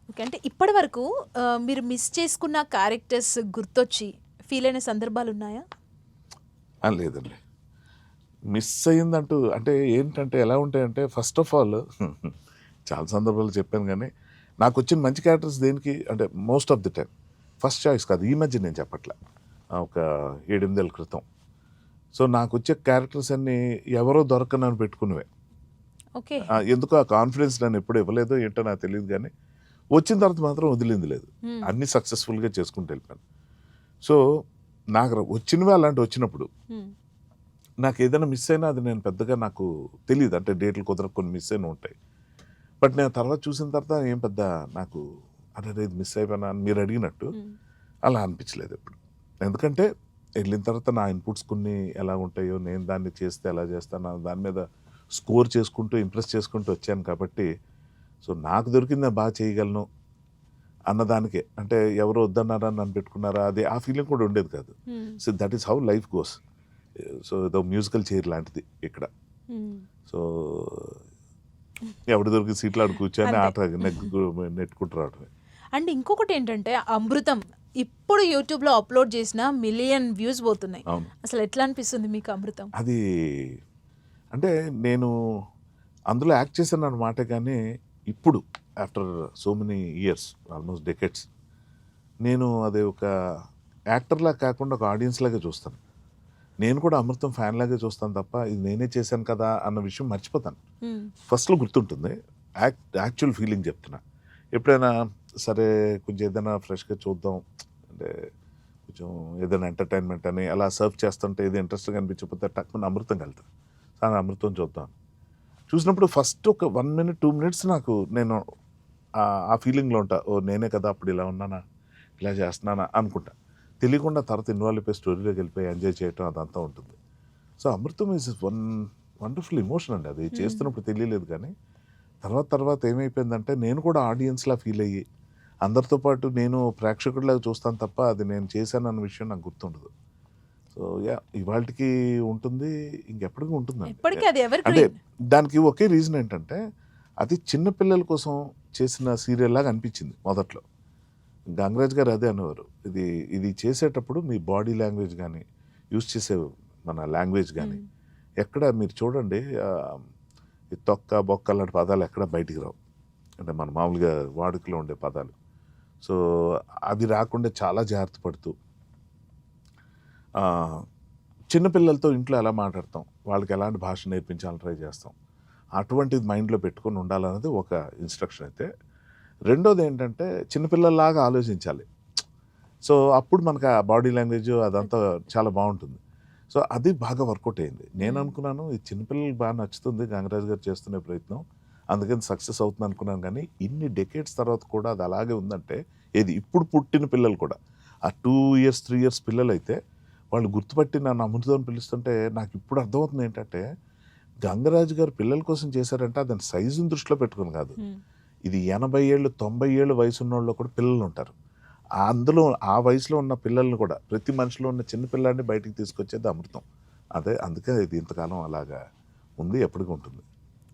Okay. అంటే ఇప్పటి వరకు మీరు మిస్ చేసుకున్న క్యారెక్టర్స్ గుర్తొచ్చి ఫీల్ అయిన సందర్భాలున్నాయా? లేదండి. మిస్ అయిందంటూ అంటే ఏంటంటే ఎలా ఉంటాయంటే ఫస్ట్ ఆఫ్ ఆల్ చాలా సందర్భాల్లో చెప్పాను గానీ, నాకొచ్చిన మంచి క్యారెక్టర్స్ దేనికి అంటే most of the time first choice కాదు. ఈ మధ్య నేను చెప్పట్లా. ఒక 7, 8 ఏళ్ల క్రితం. సో, నాకొచ్చే క్యారెక్టర్స్ అన్నీ ఎవరో దొరకనని పెట్టుకున్నవే. ఓకే. ఎందుకో ఆ కాన్ఫిడెన్స్ నన్ను ఎప్పుడు ఇవ్వలేదో ఏంటో నాకు తెలీదు గానీ, వచ్చిన తర్వాత మాత్రం వదిలింది లేదు. హ్మ్. అన్నీ సక్సెస్‌ఫుల్‌గా చేసుకుంటూ వెళ్ళిపోయాను. సో, నాకు వచ్చినవే అలాంటివి వచ్చినప్పుడు హ్మ్. నాకేదైనా మిస్ అయినా అది నేను పెద్దగా నాకు తెలీదు. అంటే డేట్లు కుదరక కొన్ని మిస్ అయిన ఉంటాయి. బట్ నేను తర్వాత చూసిన తర్వాత ఏం పెద్ద నాకు అరెరే! ఇది మిస్ అయిపోయానా అని మీరు అడిగినట్టు హ్మ్. అలా అనిపించలేదు ఎప్పుడు. ఎందుకంటే ఎళ్ళిన తర్వాత నా ఇన్‌పుట్స్ కొన్ని ఎలా ఉంటాయో, నేను దాన్ని చేస్తే ఎలా చేస్తాను దాని మీద స్కోర్ చేసుకుంటూ, ఇంప్రెస్ చేసుకుంటూ వచ్చాను కాబట్టి, సో, నాకు దొరికింది నేను బాగా చేయగలను అన్నదానికే. అంటే ఎవరో వద్దన్నారా నన్ను పెట్టుకున్నారా అది ఆ ఫీలింగ్ కూడా ఉండేది కాదు. హ్మ్. So, that is how life goes. So, ఏదో మ్యూజికల్ చైర్ లాంటిది ఇక్కడ. హ్మ్. సో, ఎవడు దొరికి సీట్లో ఆడ కూర్చొని అంతే. ఆట నెట్టుకుంటూ రావడమే. అండ్ ఇంకొకటేంటంటే 'అమృతం' ఇప్పుడు యూట్యూబ్‌లో అప్‌లోడ్ చేసినా మిలియన్ వ్యూస్ పోతున్నాయి. అవును. అసలు ఎట్లా అనిపిస్తుంది మీకు 'అమృతం'? అది అంటే నేను అందులో యాక్ట్ చేశానన్నమాట కానీ, ఇప్పుడు after so many years almost decades నేను అది ఒక యాక్టర్‌లా కాకుండా ఒక ఆడియన్స్ లాగా చూస్తాను. నేను కూడా 'అమృతం' ఫ్యాన్ లాగే చూస్తాను తప్ప, ఇది నేనే చేశాను కదా అన్న విషయం మర్చిపోతాను. హ్మ్. ఫస్ట్‌లో గుర్తుంటుంది. యాక్చువల్ ఫీలింగ్ చెప్తున్నా. ఎప్పుడైనా సరే కొంచెం ఏదైనా ఫ్రెష్‌గా చూద్దాం అంటే కొంచెం ఏదైనా ఎంటర్‌టైన్‌మెంట్ అని అలా సర్వ్ చేస్తుంటే ఏదో ఇంట్రెస్ట్‌గా అనిపించకపోతే టక్కున 'అమృతం'కి వెళ్తా. సార్ 'అమృతం' చూద్దాం. చూసినప్పుడు ఫస్ట్ ఒక 1 మినిట్, 2 మినిట్స్ నాకు నేను ఆ ఫీలింగ్‌లో ఉంటా. ఓహ్! నేనే కదా అప్పుడు ఇలా ఉన్నానా? ఇలా చేస్తున్నానా? అనుకుంటా. తెలియకుండా తర్వాత ఇన్వాల్వ్ అయిపోయి స్టోరీలోకి వెళ్ళిపోయి ఎంజాయ్ చేయటం అదంతా ఉంటుంది. So, 'Amrutham' is wonderful emotion అండి. అది హ్మ్. చేస్తున్నప్పుడు తెలియలేదు కానీ, తర్వాత తర్వాత ఏమైపోయిందంటే నేను కూడా ఆడియన్స్‌లా ఫీల్ అయ్యి, అందరితో పాటు నేను ప్రేక్షకుడిలాగా చూస్తాను తప్ప, అది నేను చేశానన్న విషయం నాకు గుర్తుండదు. సో, ఇవాల్టికి ఉంటుంది. ఇంకెప్పటికి ఉంటుందండి. ఎప్పటికి అది ఎవర్ అంటే గ్రీన్. దానికి ఒకే రీజన్ ఏంటంటే, అది చిన్న పిల్లల కోసం చేసిన సీరియల్‌లాగా అనిపించింది మొదట్లో. గంగరాజు గారు అదే అనేవారు. ఇది ఇది చేసేటప్పుడు మీ బాడీ లాంగ్వేజ్ గాని, యూజ్ చేసే మన లాంగ్వేజ్ గాని, హ్మ్. ఎక్కడ మీరు చూడండి ఈ తొక్క, బొక్క లాంటి పదాలు ఎక్కడ బయటికి రావు. అంటే మన మామూలుగా వాడుకలో ఉండే పదాలు. సో, అవి రాకుండా చాలా జాగ్రత్త పడుతూ ఆహ్, చిన్న పిల్లలతో ఇంట్లో ఎలా మాట్లాడతాం, వాళ్ళకి ఎలాంటి భాష నేర్పించాలని ట్రై చేస్తాం. అటువంటిది మైండ్‌లో పెట్టుకొని ఉండాలన్నది ఒక ఇన్‌స్ట్రక్షన్ అయితే, రెండోదేంటంటే చిన్న పిల్లల్లాగా ఆలోచించాలి. సో, అప్పుడు మనకు ఆ బాడీ లాంగ్వేజ్ అదంతా చాలా బావుంటుంది. సో, అది బాగా వర్కౌట్ అయింది. హ్మ్. నేననుకున్నాను ఇది చిన్న పిల్లలకి బాగా నచ్చుతుంది గంగరాజు గారు చేస్తున్న ప్రయత్నం. అందుకని సక్సెస్ అవుతుంది అనుకున్నాను గానీ, ఇన్ని డెకేడ్స్ తర్వాత కూడా అది అలాగే ఉందంటే, ఏది ఇప్పుడు పుట్టిన పిల్లలు కూడా. ఆ 2 ఇయర్స్, 3 ఇయర్స్ పిల్లలైతే వాళ్ళు గుర్తుపట్టి నన్ను అమృతం అని పిలుస్తుంటే నాకిప్పుడు అర్థమవుతుంది ఏంటంటే, గంగరాజు గారు పిల్లల కోసం చేశారంటే దాని సైజుని దృష్టిలో పెట్టుకొని కాదు. హ్మ్. ఇది 80 ఏళ్ళు, 90 ఏళ్ళు వయసున్నోళ్ళు కూడా పిల్లలుంటారు. అందులో ఆ వయసులో ఉన్న పిల్లల్ని కూడా ప్రతి మనిషిలో ఉన్న చిన్న పిల్లాడిని బయటికి తీసుకొచ్చేది అమృతం. అదే అందుకే ఇది ఇంతకాలం అలాగా ఉంది. ఎప్పటికి ఉంటుంది.